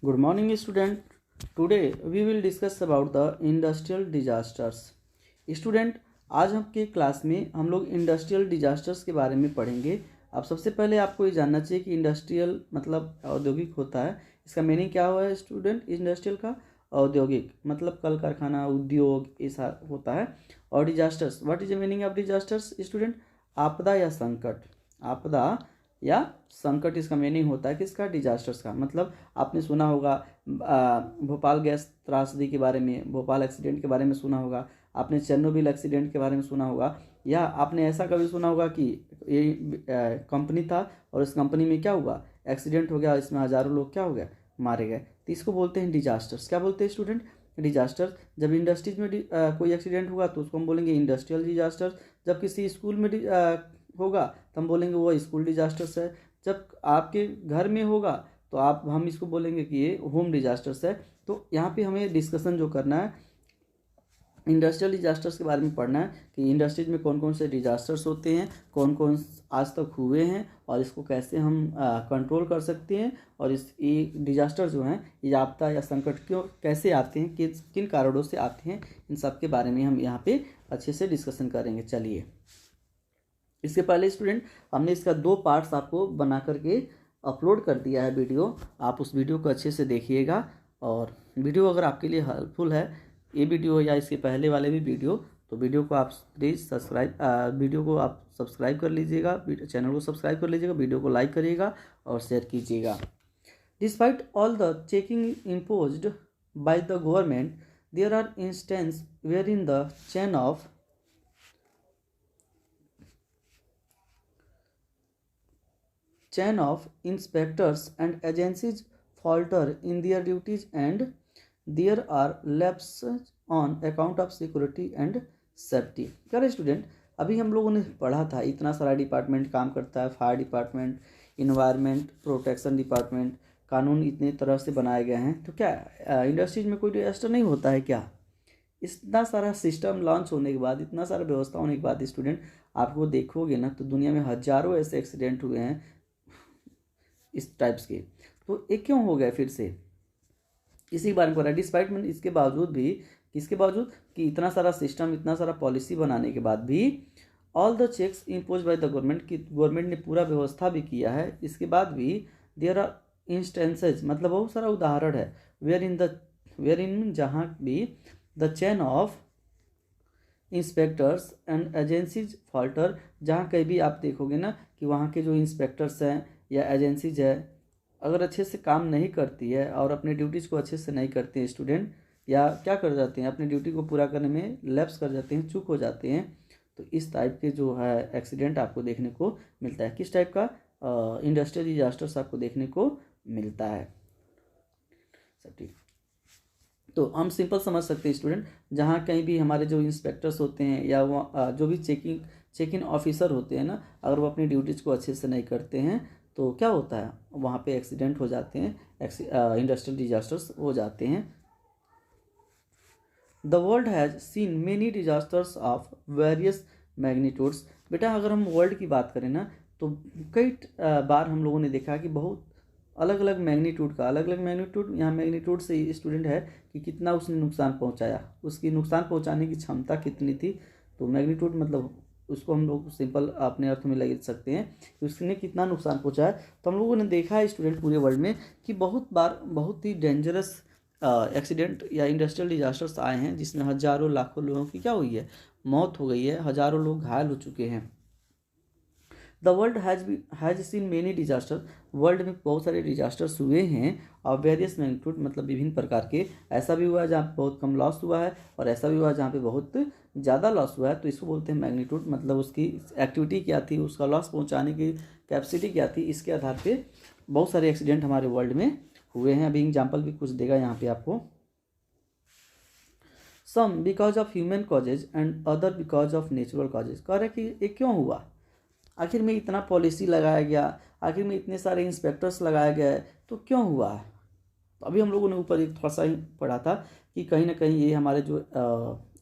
Good morning, student. Today we will discuss about the industrial disasters. Student, आज हम के class में हम लोग इंडस्ट्रियल डिजास्टर्स के बारे में पढ़ेंगे। अब सबसे पहले आपको ये जानना चाहिए कि इंडस्ट्रियल मतलब औद्योगिक होता है। इसका मीनिंग क्या हुआ है स्टूडेंट? इंडस्ट्रियल का औद्योगिक मतलब कल कारखाना, उद्योग ऐसा होता है। और disasters, what is the meaning of disasters student? आपदा या संकट। आपदा या संकट इसका मीनिंग होता है किसका? डिजास्टर्स का। मतलब आपने सुना होगा भोपाल गैस त्रासदी के बारे में, भोपाल एक्सीडेंट के बारे में सुना होगा, आपने चेरनोबिल एक्सीडेंट के बारे में सुना होगा, या आपने ऐसा कभी सुना होगा कि ये कंपनी था और इस कंपनी में क्या हुआ, एक्सीडेंट हो गया, इसमें हज़ारों लोग क्या हो गए, मारे गए। तो इसको बोलते हैं डिजास्टर्स। क्या बोलते हैं स्टूडेंट? डिजास्टर्स। जब इंडस्ट्रीज में कोई एक्सीडेंट होगा तो उसको हम बोलेंगे इंडस्ट्रियल डिजास्टर्स। जब किसी स्कूल में होगा तो हम बोलेंगे वो स्कूल डिजास्टर्स है। जब आपके घर में होगा तो हम इसको बोलेंगे कि ये होम डिजास्टर्स है। तो यहाँ पे हमें डिस्कशन जो करना है इंडस्ट्रियल डिजास्टर्स के बारे में पढ़ना है कि इंडस्ट्रीज में कौन कौन से डिजास्टर्स होते हैं, कौन कौन आज तक हुए हैं और इसको कैसे हम कंट्रोल कर सकते हैं, और ये डिजास्टर जो हैं, ये आपदा या संकट क्यों कैसे आते हैं, किन कारणों से आते हैं, इन सब के बारे में हम यहाँ पे अच्छे से डिस्कशन करेंगे। चलिए, इसके पहले स्टूडेंट हमने इसका 2 पार्ट्स आपको बना करके अपलोड कर दिया है वीडियो। आप उस वीडियो को अच्छे से देखिएगा, और वीडियो अगर आपके लिए हेल्पफुल है, ये वीडियो या इसके पहले वाले भी वीडियो, तो वीडियो को आप प्लीज़ सब्सक्राइब कर लीजिएगा, चैनल को सब्सक्राइब कर लीजिएगा, वीडियो को लाइक करिएगा और शेयर कीजिएगा। Despite all the checking imposed by the government, there are instance where in the chain of inspectors and agencies falter in their duties, and there are lapses on account of security and safety। क्या student, अभी हम लोगों ने पढ़ा था इतना सारा department काम करता है, fire department, environment protection department, कानून इतने तरह से बनाए गए हैं। तो क्या इंडस्ट्रीज में कोई डिजास्टर नहीं होता है क्या? इतना सारा सिस्टम लॉन्च होने के बाद, इतना सारा व्यवस्था होने के बाद स्टूडेंट आपको देखोगे ना तो दुनिया में हजारों ऐसे एक्सीडेंट हुए हैं इस टाइप्स के। तो ये क्यों हो गया फिर से? इसी बारे में पढ़ा। डिस्पाइट में इसके बावजूद भी, किसके बावजूद कि इतना सारा सिस्टम, इतना सारा पॉलिसी बनाने के बाद भी, all the checks impose by the government, की गवर्नमेंट ने पूरा व्यवस्था भी किया है, इसके बाद भी देयर आर इंस्टेंसेज, मतलब बहुत सारा उदाहरण है, वेयर इन जहाँ भी the chain of inspectors and agencies falter, जहाँ कहीं भी आप देखोगे ना कि वहाँ के जो इंस्पेक्टर्स हैं या एजेंसीज है, अगर अच्छे से काम नहीं करती है और अपने ड्यूटीज़ को अच्छे से नहीं करते हैं स्टूडेंट, या क्या कर जाते हैं, अपनी ड्यूटी को पूरा करने में लैप्स कर जाते हैं, चूक हो जाते हैं, तो इस टाइप के जो है एक्सीडेंट आपको देखने को मिलता है। किस टाइप का? इंडस्ट्रियल डिजास्टर्स आपको देखने को मिलता है। सब ठीक। तो हम सिंपल समझ सकते हैं स्टूडेंट, जहाँ कहीं भी हमारे जो इंस्पेक्टर्स होते हैं या वो जो भी चेक इन ऑफिसर होते हैं ना, अगर वो अपनी ड्यूटीज़ को अच्छे से नहीं करते हैं तो क्या होता है, वहाँ पे एक्सीडेंट हो जाते हैं, इंडस्ट्रियल डिजास्टर्स हो जाते हैं। The world has seen many disasters of various magnitudes. बेटा, अगर हम वर्ल्ड की बात करें ना तो कई बार हम लोगों ने देखा कि बहुत अलग अलग मैग्नीट्यूड, यहाँ मैग्नीट्यूड से स्टूडेंट है कि कितना उसने नुकसान पहुँचाया, उसकी नुकसान पहुँचाने की क्षमता कितनी थी। तो मैग्नीट्यूड मतलब उसको हम लोग सिंपल अपने अर्थ में लगा सकते हैं कि उसने कितना नुकसान पहुँचाया। तो हम लोगों ने देखा है स्टूडेंट पूरे वर्ल्ड में कि बहुत बार बहुत ही डेंजरस एक्सीडेंट या इंडस्ट्रियल डिजास्टर्स आए हैं, जिसमें हजारों लाखों लोगों की क्या हुई है, मौत हो गई है, हजारों लोग घायल हो चुके हैं। The world has seen many disaster, world में बहुत सारे डिजास्टर्स हुए हैं, और वेरियस मैग्नीट्यूड मतलब विभिन्न प्रकार के। ऐसा भी हुआ है जहाँ पे बहुत कम लॉस हुआ है, और ऐसा भी हुआ है जहाँ पे बहुत ज़्यादा लॉस हुआ है। तो इसको बोलते हैं मैग्नीट्यूड, मतलब उसकी एक्टिविटी क्या थी, उसका लॉस पहुँचाने की कैपेसिटी क्या थी, इसके आधार पर बहुत सारे एक्सीडेंट हमारे वर्ल्ड में हुए हैं। अभी एग्जाम्पल भी कुछ देगा यहाँ पे आपको। Some because of human causes and other because of natural causes. कह रहे कि ये क्यों हुआ, आखिर में इतना पॉलिसी लगाया गया, आखिर में इतने सारे इंस्पेक्टर्स लगाया गया है, तो क्यों हुआ है? तो अभी हम लोगों ने ऊपर एक थोड़ा सा ही पढ़ा था कि कहीं ना कहीं ये हमारे जो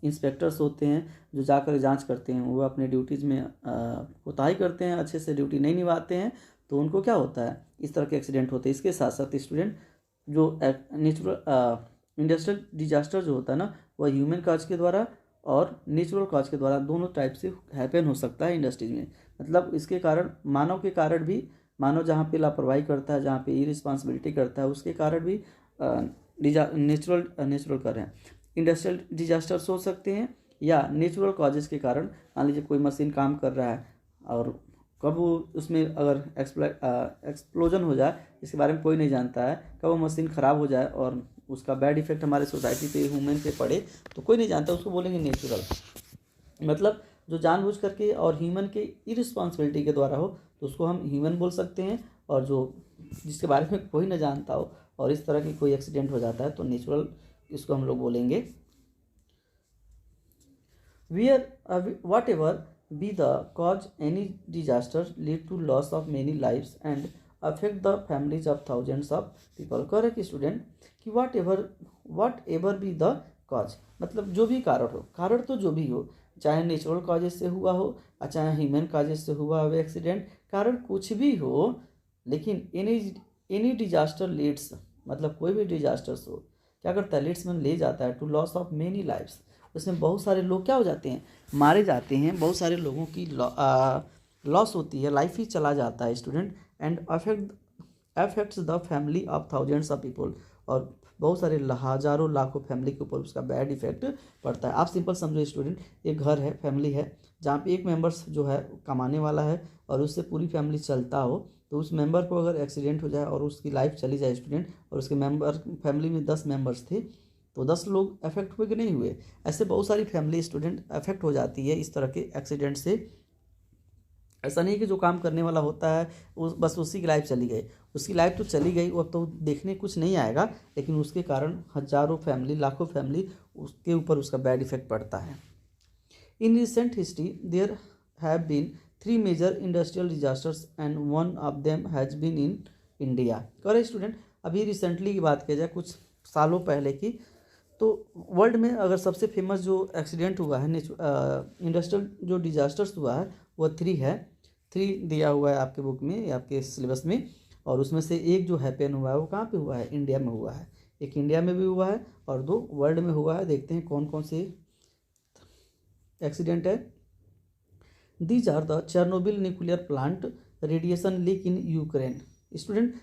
इंस्पेक्टर्स होते हैं, जो जाकर जांच करते हैं, वो अपने ड्यूटीज़ में कोताही करते हैं, अच्छे से ड्यूटी नहीं निभाते हैं, तो उनको क्या होता है, इस तरह के एक्सीडेंट होते हैं। इसके साथ साथ स्टूडेंट जो नेचुरल इंडस्ट्रियल डिजास्टर जो होता है ना, वह ह्यूमन काज के द्वारा और नेचुरल काज के द्वारा दोनों टाइप से हैपन हो सकता है इंडस्ट्रीज में। मतलब इसके कारण मानव के कारण भी, मानव जहाँ पे लापरवाही करता है, जहाँ पे इरिस्पॉन्सिबिलिटी करता है, उसके कारण भी नेचुरल कर रहे हैं इंडस्ट्रियल डिजास्टर्स हो सकते हैं, या नेचुरल कॉजेज़ के कारण। मान लीजिए कोई मशीन काम कर रहा है और कब वो उसमें अगर एक्सप्लोजन हो जाए, इसके बारे में कोई नहीं जानता है, कब वो मशीन ख़राब हो जाए और उसका बैड इफेक्ट हमारे सोसाइटी पे, ह्यूमन पे पड़े, तो कोई नहीं जानता, उसको बोलेंगे नेचुरल। मतलब जो जानबूझ करके और ह्यूमन के इरिस्पॉन्सिबिलिटी के द्वारा हो तो उसको हम ह्यूमन बोल सकते हैं, और जो जिसके बारे में कोई ना जानता हो और इस तरह की कोई एक्सीडेंट हो जाता है तो नेचुरल इसको हम लोग बोलेंगे। What ever be the cause, any disaster lead to loss of many lives and affect the families of thousands of people। कह रहे कि स्टूडेंट कि what ever be the cause, मतलब जो भी कारण हो, कारण तो जो भी हो, चाहे नेचुरल कॉजेज से हुआ हो और चाहे ह्यूमन कॉजेज से हुआ हो एक्सीडेंट, कारण कुछ भी हो, लेकिन एनी डिजास्टर लीड्स, मतलब कोई भी डिजास्टर्स हो, क्या करता है, लीड्स में ले जाता है to loss of many lives. उसमें बहुत सारे लोग क्या हो जाते हैं, मारे जाते हैं, बहुत सारे लोगों की लॉस होती है, लाइफ ही चला जाता है student. And affects the family of thousands of people, और बहुत सारे हजारों लाखों फैमिली के ऊपर उसका बैड इफेक्ट पड़ता है। आप सिंपल समझो स्टूडेंट, एक घर है, फैमिली है, जहाँ पे एक मेंबर्स जो है कमाने वाला है और उससे पूरी फैमिली चलता हो, तो उस मेंबर को अगर एक्सीडेंट हो जाए और उसकी लाइफ चली जाए स्टूडेंट, और उसके मेंबर, फैमिली में 10 मेंबर्स थे तो 10 लोग अफेक्ट हुए कि नहीं हुए, ऐसे बहुत सारी फैमिली स्टूडेंट अफेक्ट हो जाती है इस तरह के एक्सीडेंट से। ऐसा नहीं कि जो काम करने वाला होता है बस उसी की लाइफ चली गई, उसकी लाइफ तो चली गई, वो तो देखने कुछ नहीं आएगा, लेकिन उसके कारण हजारों फैमिली, लाखों फैमिली उसके ऊपर उसका बैड इफेक्ट पड़ता है। In recent history there have been 3 major industrial disasters and one of them has been in India. कह स्टूडेंट, अभी रिसेंटली की बात किया जाए, कुछ सालों पहले की, तो वर्ल्ड में अगर सबसे फेमस जो एक्सीडेंट हुआ है, इंडस्ट्रियल जो डिजास्टर्स हुआ है, वह 3 है। 3 दिया हुआ है आपके बुक में, आपके सिलेबस में, और उसमें से एक जो हैपन हुआ है वो कहाँ पे हुआ है, इंडिया में हुआ है। एक इंडिया में भी हुआ है और 2 वर्ल्ड में हुआ है। देखते हैं कौन कौन से एक्सीडेंट है। These are the Chernobyl nuclear plant radiation leak in Ukraine. Student,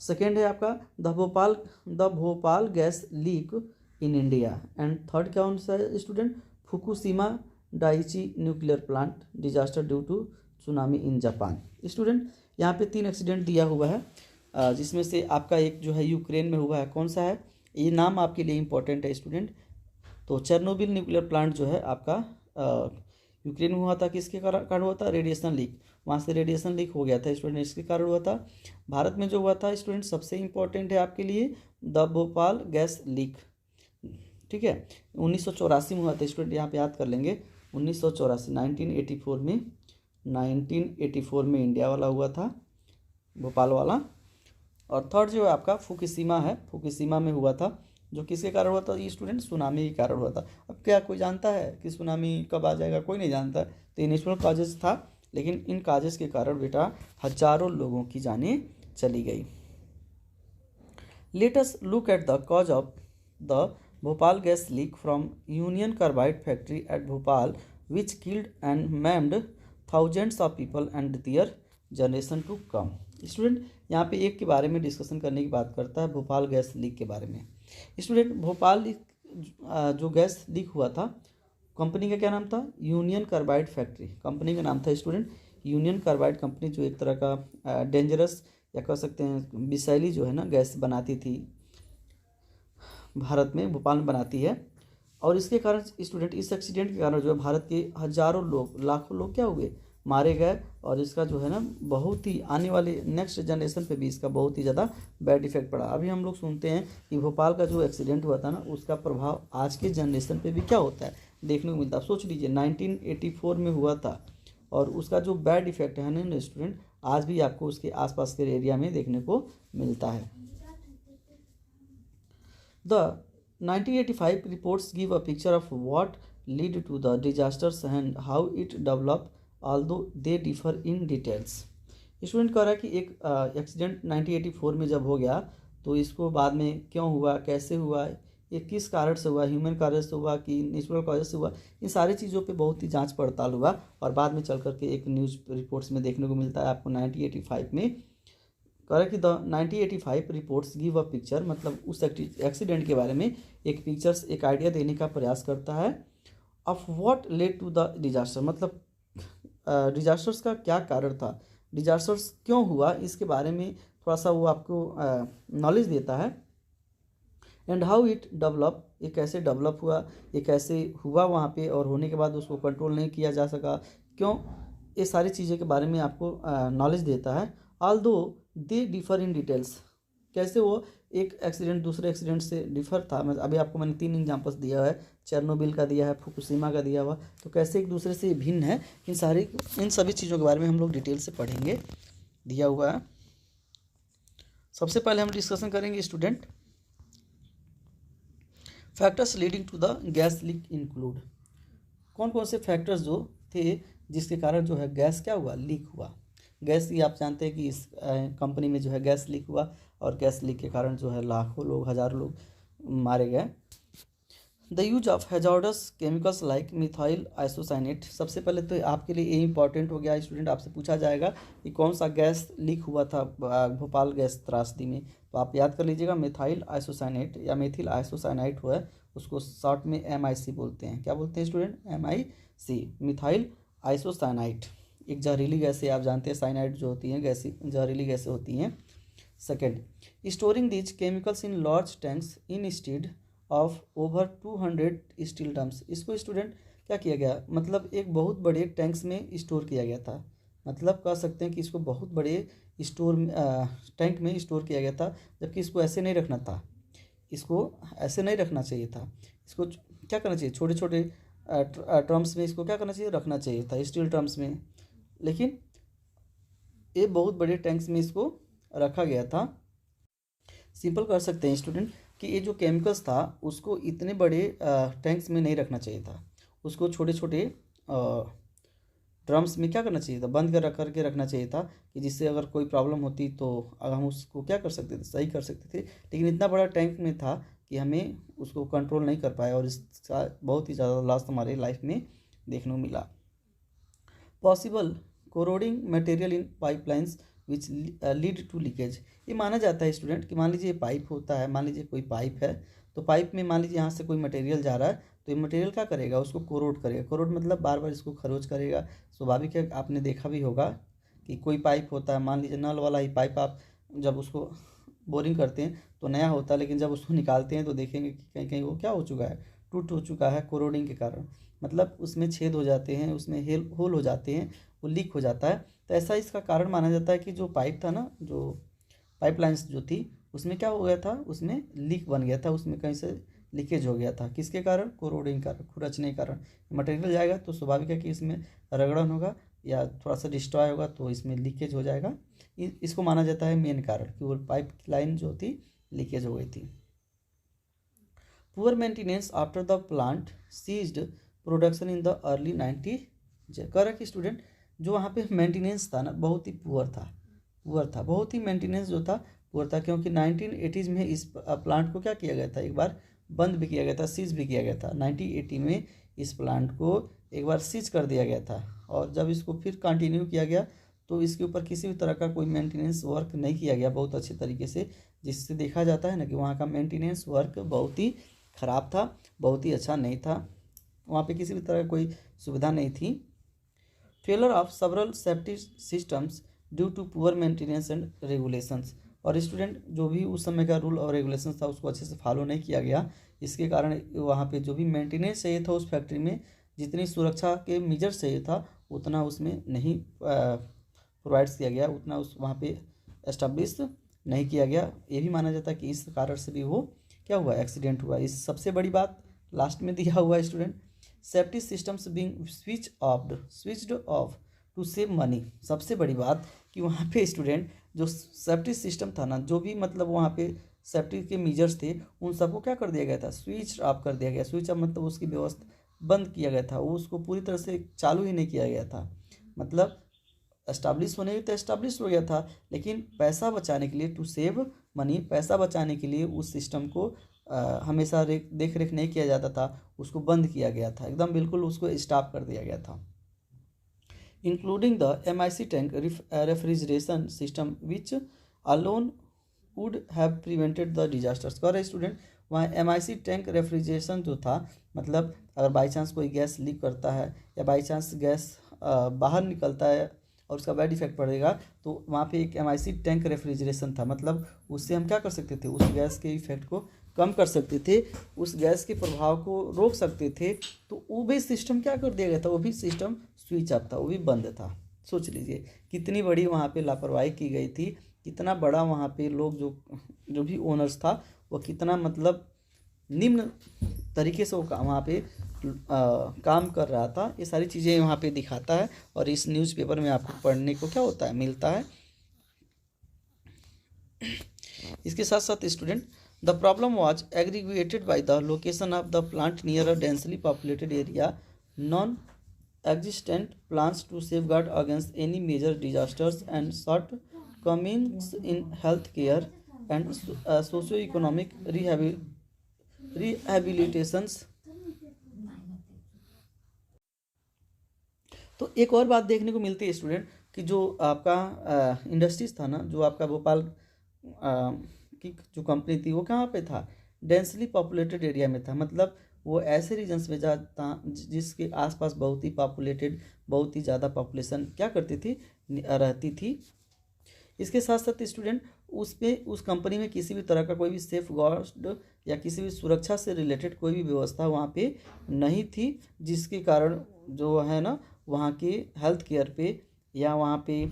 second है आपका the Bhopal gas leak in India, and third कौन सा है student, Fukushima Daiichi nuclear plant disaster due to tsunami in Japan. Student, यहाँ पे 3 accident दिया हुआ है, जिसमें से आपका एक जो है यूक्रेन में हुआ है। कौन सा है, ये नाम आपके लिए इंपॉर्टेंट है स्टूडेंट। तो चेरनोबिल न्यूक्लियर प्लांट जो है आपका यूक्रेन में हुआ था, किसके कारण हुआ था, रेडिएशन लीक, वहाँ से रेडिएशन लीक हो गया था स्टूडेंट, इसके कारण हुआ था। भारत में जो हुआ था स्टूडेंट, सबसे इंपॉर्टेंट है आपके लिए द भोपाल गैस लीक, ठीक है, 1984 में हुआ था स्टूडेंट, यहाँ पे याद कर लेंगे, 1984, 1984 में इंडिया वाला हुआ था, भोपाल वाला। और थर्ड जो है आपका फुकुशिमा है, फुकुशिमा में हुआ था, जो किसके कारण हुआ था ये स्टूडेंट, सुनामी के कारण हुआ था। अब क्या कोई जानता है कि सुनामी कब आ जाएगा, कोई नहीं जानता। तो ये नेचुरल काजेस था, लेकिन इन काजेस के कारण बेटा हजारों लोगों की जानें चली गई। Let us look at the cause of the Bhopal gas leak from Union Carbide factory at Bhopal which killed and maimed thousands of people and their generation to come. Student, यहाँ पे एक के बारे में डिस्कशन करने की बात करता है, भोपाल गैस लीक के बारे में। स्टूडेंट, भोपाल जो गैस लीक हुआ था, कंपनी का क्या नाम था, यूनियन कार्बाइड फैक्ट्री कंपनी का नाम था स्टूडेंट। यूनियन कार्बाइड कंपनी जो एक तरह का डेंजरस या कह सकते हैं विषैली जो है ना गैस बनाती थी, भारत में भोपाल में बनाती है। और इसके कारण स्टूडेंट, इस एक्सीडेंट के कारण जो है भारत के हजारों लोग, लाखों लोग क्या हुए, मारे गए। और इसका जो है ना बहुत ही आने वाले नेक्स्ट जनरेशन पे भी इसका बहुत ही ज़्यादा बैड इफेक्ट पड़ा। अभी हम लोग सुनते हैं कि भोपाल का जो एक्सीडेंट हुआ था ना, उसका प्रभाव आज के जनरेशन पे भी क्या होता है देखने को मिलता है। सोच लीजिए 1984 में हुआ था और उसका जो बैड इफेक्ट है ना स्टूडेंट, आज भी आपको उसके आसपास के एरिया में देखने को मिलता है। The 1985 reports give a picture of what led to the disasters and how it developed, although they differ in details। Student कह रहा है कि एक एक्सीडेंट 1984 में जब हो गया तो इसको बाद में क्यों हुआ, कैसे हुआ, ये किस कारण से हुआ, ह्यूमन कारण से हुआ कि नेचुरल कॉजेज से हुआ, इन सारी चीज़ों पे बहुत ही जांच पड़ताल हुआ और बाद में चल करके एक न्यूज़ रिपोर्ट्स में देखने को मिलता है आपको 1985 में कह रहा है कि the 1985 reports give a picture, मतलब उस एक्सीडेंट के बारे में एक पिक्चर्स, एक आइडिया देने का प्रयास करता है of what led to the disaster, मतलब डिजास्टर्स का क्या कारण था, डिजास्टर्स क्यों हुआ, इसके बारे में थोड़ा सा वो आपको नॉलेज देता है। एंड हाउ इट डेवलप, ये कैसे डेवलप हुआ, ये कैसे हुआ वहाँ पे और होने के बाद उसको कंट्रोल नहीं किया जा सका, क्यों, ये सारी चीज़ों के बारे में आपको नॉलेज देता है। Although they differ in details, कैसे वो एक एक्सीडेंट दूसरे एक्सीडेंट से डिफर था, मैं अभी आपको मैंने 3 एग्जांपल्स दिया है, चेरनोबिल का दिया है, फुकुशिमा का दिया हुआ, तो कैसे एक दूसरे से भिन्न है, इन सभी चीज़ों के बारे में हम लोग डिटेल से पढ़ेंगे, दिया हुआ है। सबसे पहले हम डिस्कशन करेंगे student, factors leading to the gas leak include, कौन कौन से फैक्टर्स जो थे जिसके कारण जो है गैस क्या हुआ, लीक हुआ। गैस की आप जानते हैं कि इस कंपनी में जो है गैस लीक हुआ और गैस लीक के कारण जो है लाखों लोग, हज़ारों लोग मारे गए। The use of hazards chemicals like methyl isocyanate, सबसे पहले तो आपके लिए ये इंपॉर्टेंट हो गया स्टूडेंट, आपसे पूछा जाएगा कि कौन सा गैस लीक हुआ था भोपाल गैस त्रासदी में, तो आप याद कर लीजिएगा मिथाइल आइसोसाइनेट या मेथिल आइसोसाइनाइट हुआ है, उसको शॉर्ट में MIC बोलते हैं। क्या बोलते हैं स्टूडेंट, MIC, मिथाइल आइसोसाइनाइट। एक जहरीली गैसें आप जानते हैं, साइनाइड जो होती हैं गैसी जहरीली गैसें होती हैं। Second, storing these chemicals in large tanks in stead of over 200 steel drums, इसको स्टूडेंट क्या किया गया, मतलब एक बहुत बड़े टैंक्स में स्टोर किया गया था, मतलब कह सकते हैं कि इसको बहुत बड़े स्टोर टैंक में स्टोर किया गया था, जबकि इसको ऐसे नहीं रखना था, इसको ऐसे नहीं रखना चाहिए था, इसको क्या करना चाहिए, छोटे छोटे ड्रम्स में इसको क्या करना चाहिए, रखना चाहिए था, स्टील ड्रम्स में, लेकिन ये बहुत बड़े टैंक्स में इसको रखा गया था। सिंपल कर सकते हैं स्टूडेंट कि ये जो केमिकल्स था उसको इतने बड़े टैंक्स में नहीं रखना चाहिए था, उसको छोटे छोटे ड्रम्स में क्या करना चाहिए था, बंद करके रखना चाहिए था, कि जिससे अगर कोई प्रॉब्लम होती तो हम उसको क्या कर सकते थे, सही कर सकते थे, लेकिन इतना बड़ा टैंक में था कि हमें उसको कंट्रोल नहीं कर पाया और इसका बहुत ही ज़्यादा लॉस हमारे लाइफ में देखने को मिला। Possible corroding material in pipelines which lead to leakage, ये माना जाता है स्टूडेंट कि मान लीजिए पाइप होता है, मान लीजिए कोई पाइप है, तो पाइप में मान लीजिए यहाँ से कोई मटेरियल जा रहा है, तो ये मटेरियल क्या करेगा, उसको कोरोड करेगा, कोरोड मतलब बार बार इसको खरोच करेगा। स्वाभाविक है, आपने देखा भी होगा कि कोई पाइप होता है, मान लीजिए नल वाला ही पाइप, आप जब उसको बोरिंग करते हैं तो नया होता है, लेकिन जब उसको निकालते हैं तो देखेंगे कि कहीं कहीं वो क्या हो चुका है, टूट हो चुका है कोरोडिंग के कारण, मतलब उसमें छेद हो जाते हैं, उसमें होल हो जाते हैं, वो लीक हो जाता है। तो ऐसा इसका कारण माना जाता है कि जो पाइप था ना, जो पाइपलाइंस जो थी उसमें क्या हो गया था, उसमें लीक बन गया था, उसमें कहीं से लीकेज हो गया था, किसके कारण, कोरोडिंग कारण, खुरचने के कारण। मटेरियल जाएगा तो स्वाभाविक है कि इसमें रगड़न होगा या थोड़ा सा डिस्ट्रॉय होगा, तो इसमें लीकेज हो जाएगा। इसको माना जाता है मेन कारण कि वो पाइप की लाइन जो थी लीकेज हो गई थी। Poor maintenance after the plant ceased production in the early 90 कह रहा कि स्टूडेंट जो वहाँ पे मेंटेनेंस था ना बहुत ही पुअर था, बहुत ही मेंटेनेंस जो था पुअर था, क्योंकि 1980s में इस प्लांट को क्या किया गया था, एक बार बंद भी किया गया था, सीज भी किया गया था। 1980 में इस प्लांट को एक बार सीज कर दिया गया था, और जब इसको फिर कंटिन्यू किया गया तो इसके ऊपर किसी भी तरह का कोई मेंटेनेंस वर्क नहीं किया गया बहुत अच्छे तरीके से, जिससे देखा जाता है ना कि वहाँ का मेंटेनेंस वर्क बहुत ही ख़राब था, बहुत ही अच्छा नहीं था, वहाँ पे किसी भी तरह कोई सुविधा नहीं थी। Failure of several safety systems due to poor maintenance and regulations, और स्टूडेंट जो भी उस समय का रूल और रेगुलेशन था उसको अच्छे से फॉलो नहीं किया गया, इसके कारण वहाँ पे जो भी मेंटेनेंस चाहिए था उस फैक्ट्री में, जितनी सुरक्षा के मेजर्स चाहिए था उतना उसमें नहीं प्रोवाइड किया गया, उतना उस वहाँ पे एस्टेब्लिश नहीं किया गया। ये भी माना जाता है कि इस कारण से भी वो क्या हुआ, एक्सीडेंट हुआ। इस सबसे बड़ी बात लास्ट में दिया हुआ है student, safety systems being switched off to save money. सबसे बड़ी बात कि वहाँ पे स्टूडेंट जो सेफ्टी सिस्टम था ना, जो भी मतलब वहाँ पे सेफ्टी के मेजर्स थे उन सबको क्या कर दिया गया था, स्विच ऑफ कर दिया गया। स्विच ऑफ मतलब उसकी व्यवस्था बंद किया गया था, वो उसको पूरी तरह से चालू ही नहीं किया गया था, मतलब एस्टाब्लिश होने तो एस्टाब्लिश हो गया था, लेकिन पैसा बचाने के लिए, टू सेव मनी, पैसा बचाने के लिए उस सिस्टम को हमेशा देख रेख नहीं किया जाता था, उसको बंद किया गया था, एकदम बिल्कुल उसको स्टॉप कर दिया गया था। Including the MIC tank refrigeration system which alone would have prevented the disasters. कह रहे स्टूडेंट, वहाँ MIC टैंक रेफ्रिजरेशन जो था, मतलब अगर बाई चांस कोई गैस लीक करता है या बाई चांस गैस बाहर निकलता है और उसका बैड इफेक्ट पड़ेगा, तो वहाँ पे एक MIC टैंक रेफ्रिजरेशन था, मतलब उससे हम क्या कर सकते थे, उस गैस के इफेक्ट को कम कर सकते थे, उस गैस के प्रभाव को रोक सकते थे। तो वो भी सिस्टम क्या कर दिया गया था, वो भी सिस्टम स्विच ऑफ था, वो भी बंद था। सोच लीजिए कितनी बड़ी वहाँ पे लापरवाही की गई थी, कितना बड़ा वहाँ पे लोग जो भी ओनर्स था वो कितना मतलब निम्न तरीके से वो वहाँ पे काम कर रहा था। ये सारी चीज़ें वहाँ पे दिखाता है और इस न्यूज़पेपर में आपको पढ़ने को क्या होता है, मिलता है। इसके साथ साथ student, the problem was aggregated by the location of the plant near a densely populated area, non existent plans to safeguard against any major disasters and shortcomings in healthcare and socio-economic rehabilitations। तो एक और बात देखने को मिलती है student कि जो आपका इंडस्ट्रीज था ना, जो आपका भोपाल की जो कंपनी थी वो कहाँ पे था, डेंसली पॉपुलेटेड एरिया में था, मतलब वो ऐसे रीजन्स में जाता जिसके आसपास बहुत ही पॉपुलेटेड, बहुत ही ज़्यादा पॉपुलेशन क्या करती थी, रहती थी। इसके साथ साथ स्टूडेंट उस कंपनी में किसी भी तरह का कोई भी सेफ गार्ड या किसी भी सुरक्षा से रिलेटेड कोई भी व्यवस्था वहाँ पे नहीं थी, जिसके कारण जो है ना वहाँ के हेल्थ केयर पे या वहाँ पे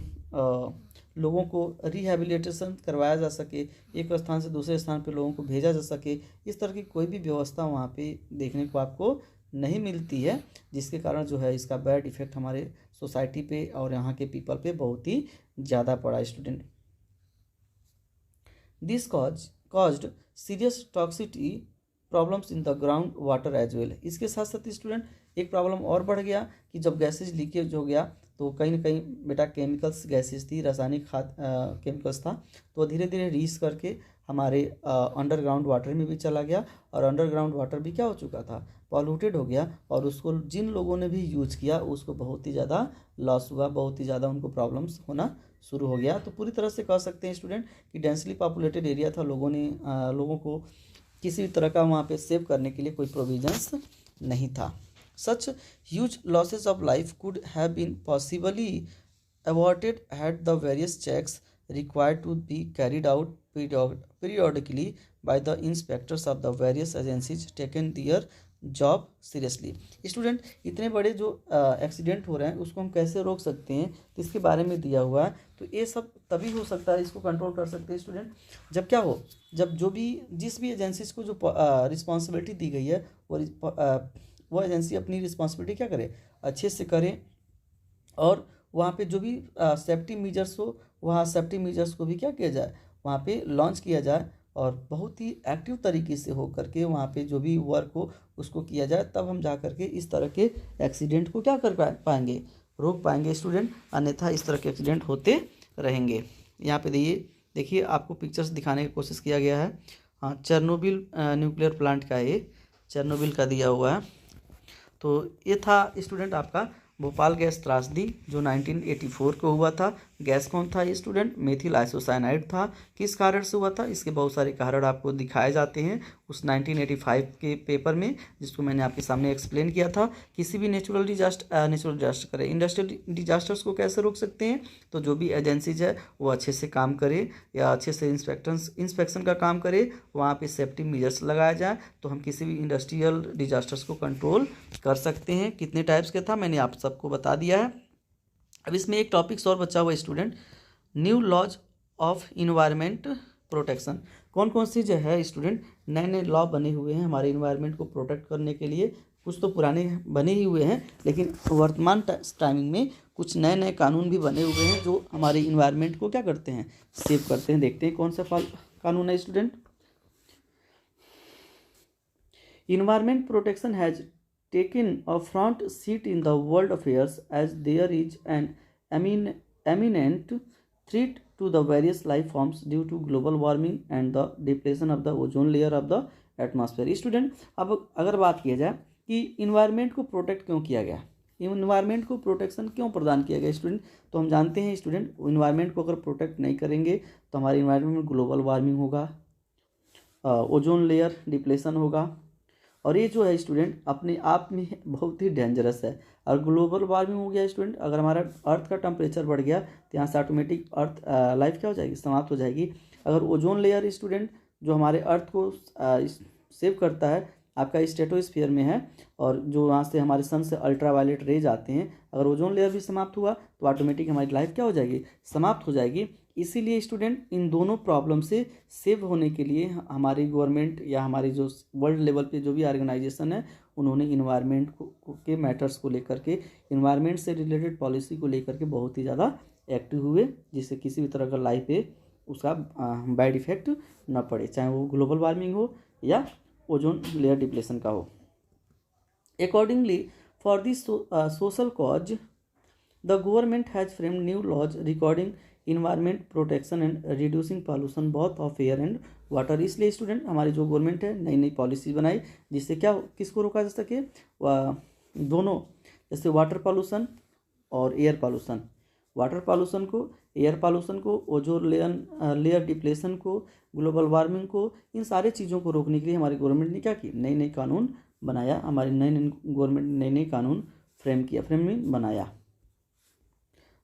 लोगों को रिहेबिलिटेशन करवाया जा सके, एक स्थान से दूसरे स्थान पे लोगों को भेजा जा सके, इस तरह की कोई भी व्यवस्था वहाँ पे देखने को आपको नहीं मिलती है, जिसके कारण जो है इसका बैड इफेक्ट हमारे सोसाइटी पे और यहाँ के पीपल पे बहुत ही ज़्यादा पड़ा student. This caused serious toxicity problems in the ground water as well. इसके साथ साथ स्टूडेंट एक प्रॉब्लम और बढ़ गया कि जब गैसेज लीकेज हो गया तो कहीं ना कहीं बेटा केमिकल्स गैसेज थी, रासायनिक खाद केमिकल्स था, तो धीरे धीरे रीस करके हमारे अंडरग्राउंड वाटर में भी चला गया और अंडरग्राउंड वाटर भी क्या हो चुका था, पॉल्यूटेड हो गया, और उसको जिन लोगों ने भी यूज किया उसको बहुत ही ज़्यादा लॉस हुआ, बहुत ही ज़्यादा उनको प्रॉब्लम्स होना शुरू हो गया। तो पूरी तरह से कह सकते हैं स्टूडेंट कि डेंसली पॉपुलेटेड एरिया था, लोगों को किसी भी तरह का वहाँ पे सेव करने के लिए कोई प्रोविजंस नहीं था। Such huge losses of life could have been possibly averted had the various checks required to be carried out periodically by the inspectors of the various agencies taken their job seriously. Student इतने बड़े जो accident हो रहे हैं उसको हम कैसे रोक सकते हैं, तो इसके बारे में दिया हुआ है। तो ये सब तभी हो सकता है, इसको कंट्रोल कर सकते हैं स्टूडेंट जब क्या हो, जब जिस भी एजेंसीज को जो रिस्पॉन्सिबिलिटी दी गई है वो एजेंसी अपनी रिस्पॉन्सिबिलिटी क्या करे, अच्छे से करे, और वहाँ पे जो भी सेफ्टी मेजर्स हो वहाँ सेफ्टी मेजर्स को भी क्या किया जाए, वहाँ पे लॉन्च किया जाए और बहुत ही एक्टिव तरीके से हो करके वहाँ पे जो भी वर्क हो उसको किया जाए, तब हम जा करके इस तरह के एक्सीडेंट को क्या कर पाएंगे, रोक पाएंगे स्टूडेंट, अन्यथा इस तरह के एक्सीडेंट होते रहेंगे। यहाँ पे देखिए आपको पिक्चर्स दिखाने की कोशिश किया गया है। हाँ, चेरनोबिल न्यूक्लियर प्लांट का ये चेरनोबिल का दिया हुआ है। तो ये था स्टूडेंट आपका भोपाल गैस त्रासदी जो 1984 को हुआ था। गैस कौन था ये स्टूडेंट, मेथिल आइसोसाइनाइड था। किस कारण से हुआ था, इसके बहुत सारे कारण आपको दिखाए जाते हैं उस 1985 के पेपर में, जिसको मैंने आपके सामने एक्सप्लेन किया था। किसी भी नेचुरल डिजास्टर करें, इंडस्ट्रियल डिजास्टर्स को कैसे रोक सकते हैं, तो जो भी एजेंसीज है वो अच्छे से काम करे या अच्छे से इंस्पेक्शन का काम करे, वहाँ पे सेफ्टी मेजर्स लगाया जाए, तो हम किसी भी इंडस्ट्रियल डिजास्टर्स को कंट्रोल कर सकते हैं। कितने टाइप्स का था मैंने आप सबको बता दिया है। अब इसमें एक टॉपिक्स और बचा हुआ student, new laws of environment protection. कौन कौन सी जो है स्टूडेंट नए नए लॉ बने हुए हैं हमारे इन्वायरमेंट को प्रोटेक्ट करने के लिए। कुछ तो पुराने बने ही हुए हैं, लेकिन वर्तमान टाइमिंग में कुछ नए नए कानून भी बने हुए हैं जो हमारे इन्वायरमेंट को क्या करते हैं, सेव करते हैं। देखते हैं कौन सा कानून है student. Environment protection has taken a front seat in the world affairs as there is an eminent threat to the various life forms due to global warming and the depletion of the ozone layer of the atmosphere. Student, अब अगर बात किया जाए कि environment को protect क्यों किया गया, इन्वायरमेंट को प्रोटेक्शन क्यों प्रदान किया गया स्टूडेंट, तो हम जानते हैं स्टूडेंट, इन्वायरमेंट को अगर प्रोटेक्ट नहीं करेंगे तो हमारे इन्वायरमेंट में ग्लोबल वार्मिंग होगा, ओजोन लेयर डिप्लेशन होगा, और ये जो है स्टूडेंट अपने आप में बहुत ही डेंजरस है। और ग्लोबल वार्मिंग हो गया स्टूडेंट, अगर हमारा अर्थ का टेम्परेचर बढ़ गया तो यहाँ से ऑटोमेटिक अर्थ लाइफ क्या हो जाएगी, समाप्त हो जाएगी। अगर ओजोन लेयर स्टूडेंट जो हमारे अर्थ को सेव करता है आपका स्ट्रेटोस्फीयर में है, और जो वहाँ से हमारे सन से अल्ट्रावायलेट रेज आते हैं, अगर ओजोन लेयर भी समाप्त हुआ तो ऑटोमेटिक हमारी लाइफ क्या हो जाएगी, समाप्त हो जाएगी। इसीलिए स्टूडेंट इन दोनों प्रॉब्लम से सेव होने के लिए हमारी गवर्नमेंट या हमारी जो वर्ल्ड लेवल पे जो भी ऑर्गेनाइजेशन है उन्होंने इन्वायरमेंट के मैटर्स को लेकर के, इन्वायरमेंट से रिलेटेड पॉलिसी को लेकर के बहुत ही ज़्यादा एक्टिव हुए, जिससे किसी भी तरह का लाइफ पे उसका बैड इफेक्ट न पड़े, चाहे वो ग्लोबल वार्मिंग हो या ओजोन लेयर डिप्लेशन का हो। Accordingly for this social cause the government has framed new laws regarding environment protection and reducing pollution both of air and water. इसलिए स्टूडेंट हमारी जो गवर्नमेंट है नई नई पॉलिसी बनाई जिससे क्या किसको रोका जा सके, दोनों, जैसे वाटर पॉल्यूशन और एयर पॉल्यूशन, वाटर पॉल्यूशन को, एयर पॉल्यूशन को, ओजोन लेयर डिप्लेशन को, ग्लोबल वार्मिंग को, इन सारे चीज़ों को रोकने के लिए हमारी गवर्नमेंट ने क्या की, नई नई कानून बनाया। हमारी नई नई गवर्नमेंट ने नई नई कानून फ्रेम बनाया।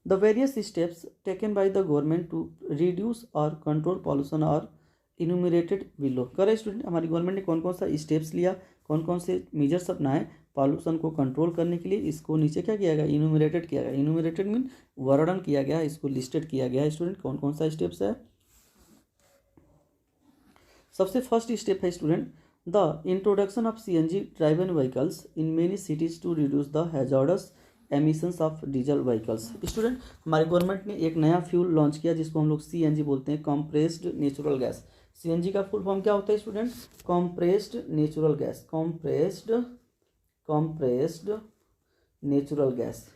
The various steps taken by the government to reduce और कंट्रोल पॉल्यूशन और इन्यूमरेटेड बिलो। करें स्टूडेंट, हमारी गवर्नमेंट ने कौन कौन सा स्टेप्स लिया, कौन कौन से मेजर्स अपनाए पॉल्यूशन को कंट्रोल करने के लिए, इसको नीचे क्या किया गया, इन्यूमरेटेड किया गया। इन्यूमरेटेड मीन वर्णन किया गया, इसको लिस्टेड किया गया। स्टूडेंट कौन कौन सा स्टेप्स है, सबसे फर्स्ट स्टेप है student the introduction of CNG driven vehicles in many cities to reduce the hazardous emissions of diesel vehicles. Student हमारी गवर्नमेंट ने एक नया फ्यूल लॉन्च किया जिसको हम लोग सीएनजी बोलते हैं, कॉम्प्रेस्ड नेचुरल गैस। सीएनजी का फुल फॉर्म क्या होता है student, compressed natural gas, compressed natural gas,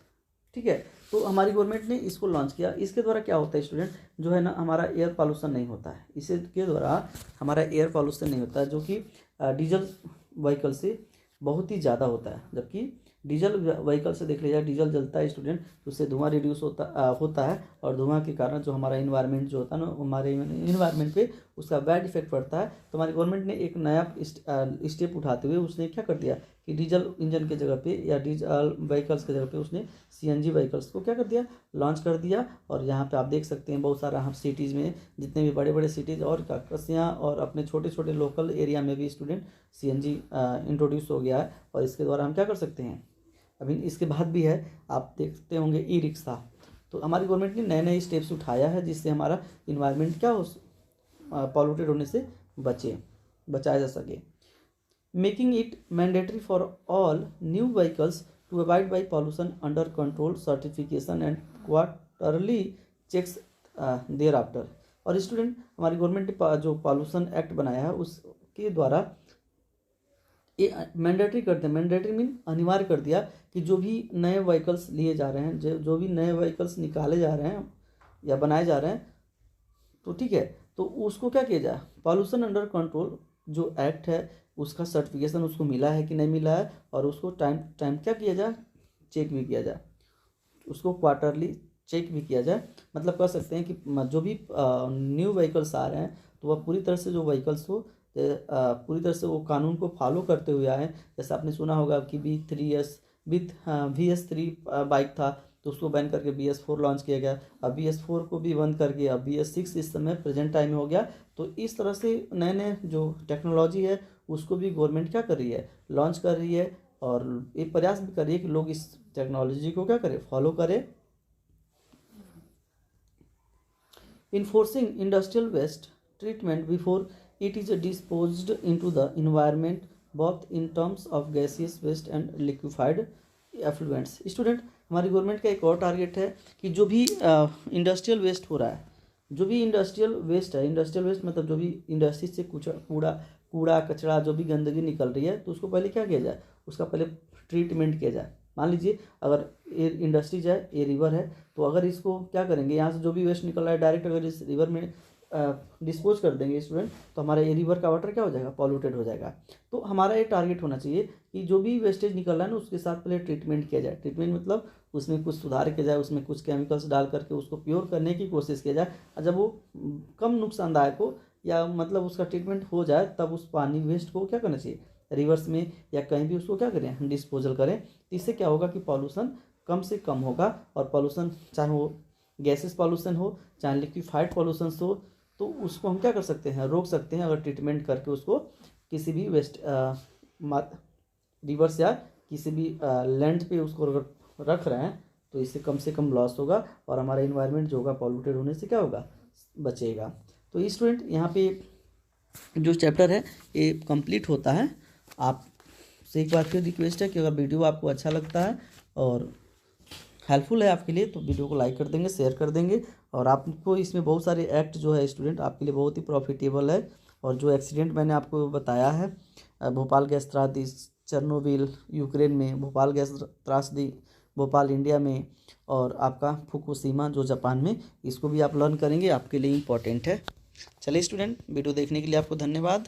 ठीक है। तो हमारी गवर्नमेंट ने इसको लॉन्च किया। इसके द्वारा क्या होता है स्टूडेंट, जो है ना हमारा एयर पॉल्यूशन नहीं होता है, इसके द्वारा हमारा एयर पॉल्यूशन नहीं होता है, जो कि डीजल व्हीकल से बहुत ही ज़्यादा होता है। जबकि डीजल व्हीकल से देख लीजिए, डीजल जलता है स्टूडेंट तो उससे धुआं रिड्यूस होता है, और धुआं के कारण जो हमारा इन्वायरमेंट जो होता है ना, हमारे इन्वायरमेंट पे उसका बैड इफेक्ट पड़ता है। तो हमारी गवर्नमेंट ने एक नया स्टेप उठाते हुए उसने क्या कर दिया कि डीजल इंजन के जगह पे या डीजल व्हीकल्स के जगह पे उसने सीएनजी व्हीकल्स को क्या कर दिया, लॉन्च कर दिया। और यहाँ पे आप देख सकते हैं बहुत सारा हम सिटीज़ में, जितने भी बड़े बड़े सिटीज़ और काकसियाँ और अपने छोटे छोटे लोकल एरिया में भी स्टूडेंट सीएनजी इंट्रोड्यूस हो गया है। और इसके द्वारा हम क्या कर सकते हैं, अभी इसके बाद भी है, आप देखते होंगे ई रिक्शा। तो हमारी गवर्नमेंट ने नए नए स्टेप्स उठाया है जिससे हमारा इन्वायरमेंट क्या हो, पॉल्यूटेड होने से बचाया जा सके। Making it mandatory for all new vehicles to avoid by pollution under control certification and quarterly checks thereafter. और स्टूडेंट हमारी गवर्नमेंट ने जो पॉल्यूशन एक्ट बनाया है उसके द्वारा ये मैंडेटरी कर दिया, मैंडेटरी मीन अनिवार्य कर दिया कि जो भी नए व्हीकल्स लिए जा रहे हैं, जो भी नए व्हीकल्स निकाले जा रहे हैं या बनाए जा रहे हैं, तो ठीक है, तो उसको क्या किया जाए, पॉल्यूशन अंडर कंट्रोल जो एक्ट है उसका सर्टिफिकेशन उसको मिला है कि नहीं मिला है, और उसको टाइम क्या किया जाए, चेक भी किया जाए, उसको क्वार्टरली चेक भी किया जाए। मतलब कह सकते हैं कि जो भी न्यू व्हीकल्स आ रहे हैं तो वह पूरी तरह से जो व्हीकल्स हो पूरी तरह से वो कानून को फॉलो करते हुए आए। जैसे आपने सुना होगा कि VS3 बाइक था तो उसको बैन करके BS4 लॉन्च किया गया, अब BS4 को भी बंद करके अब BS6 इस समय प्रेजेंट टाइम में हो गया। तो इस तरह से नए नए जो टेक्नोलॉजी है उसको भी गवर्नमेंट क्या कर रही है, लॉन्च कर रही है, और एक प्रयास भी कर रही है कि लोग इस टेक्नोलॉजी को क्या करें, फॉलो करें। Enforcing industrial waste treatment before it is disposed into the environment both in terms of gaseous waste and liquefied effluents। Student हमारी गवर्नमेंट का एक और टारगेट है कि जो भी इंडस्ट्रियल वेस्ट हो रहा है, जो भी इंडस्ट्रियल वेस्ट है, इंडस्ट्रियल वेस्ट मतलब जो भी इंडस्ट्री से कूड़ा कचरा जो भी गंदगी निकल रही है तो उसको पहले क्या किया जाए, उसका पहले ट्रीटमेंट किया जाए। मान लीजिए अगर ये इंडस्ट्रीज है, ये रिवर है, तो अगर इसको क्या करेंगे, यहाँ से जो भी वेस्ट निकल रहा है डायरेक्ट अगर इस रिवर में डिस्पोज कर देंगे स्टूडेंट, तो हमारा ये रिवर का वाटर क्या हो जाएगा, पॉल्यूटेड हो जाएगा। तो हमारा ये टारगेट होना चाहिए कि जो भी वेस्टेज निकल रहा है ना उसके साथ पहले ट्रीटमेंट किया जाए। ट्रीटमेंट मतलब उसमें कुछ सुधार किया जाए, उसमें कुछ केमिकल्स डाल करके उसको प्योर करने की कोशिश किया जाए, और जब वो कम नुकसानदायक हो या मतलब उसका ट्रीटमेंट हो जाए, तब उस पानी वेस्ट को क्या करना चाहिए, रिवर्स में या कहीं भी उसको क्या करें, हम डिस्पोजल करें। इससे क्या होगा कि पॉल्यूशन कम से कम होगा, और पॉल्यूशन चाहे वो गैसेस पॉल्यूशन हो चाहे लिक्विफाइड पॉल्यूशन हो, तो उसको हम क्या कर सकते हैं, रोक सकते हैं अगर ट्रीटमेंट करके उसको किसी भी वेस्ट रिवर्स या किसी भी लैंड पे उसको अगर रख रहे हैं, तो इससे कम से कम लॉस होगा और हमारा इन्वायरमेंट जो होगा पॉल्यूटेड होने से क्या होगा, बचेगा। तो स्टूडेंट यहाँ पे जो चैप्टर है ये कंप्लीट होता है। आपसे एक बार फिर रिक्वेस्ट है कि अगर वीडियो आपको अच्छा लगता है और हेल्पफुल है आपके लिए, तो वीडियो को लाइक कर देंगे, शेयर कर देंगे। और आपको इसमें बहुत सारे एक्ट जो है स्टूडेंट आपके लिए बहुत ही प्रॉफिटेबल है। और जो एक्सीडेंट मैंने आपको बताया है, भोपाल गैस त्रासदी चेरनोबिल यूक्रेन में, भोपाल गैस त्रासदी भोपाल इंडिया में, और आपका फुकुशिमा जो जापान में, इसको भी आप लर्न करेंगे, आपके लिए इम्पॉर्टेंट है। चलिए स्टूडेंट, वीडियो देखने के लिए आपको धन्यवाद।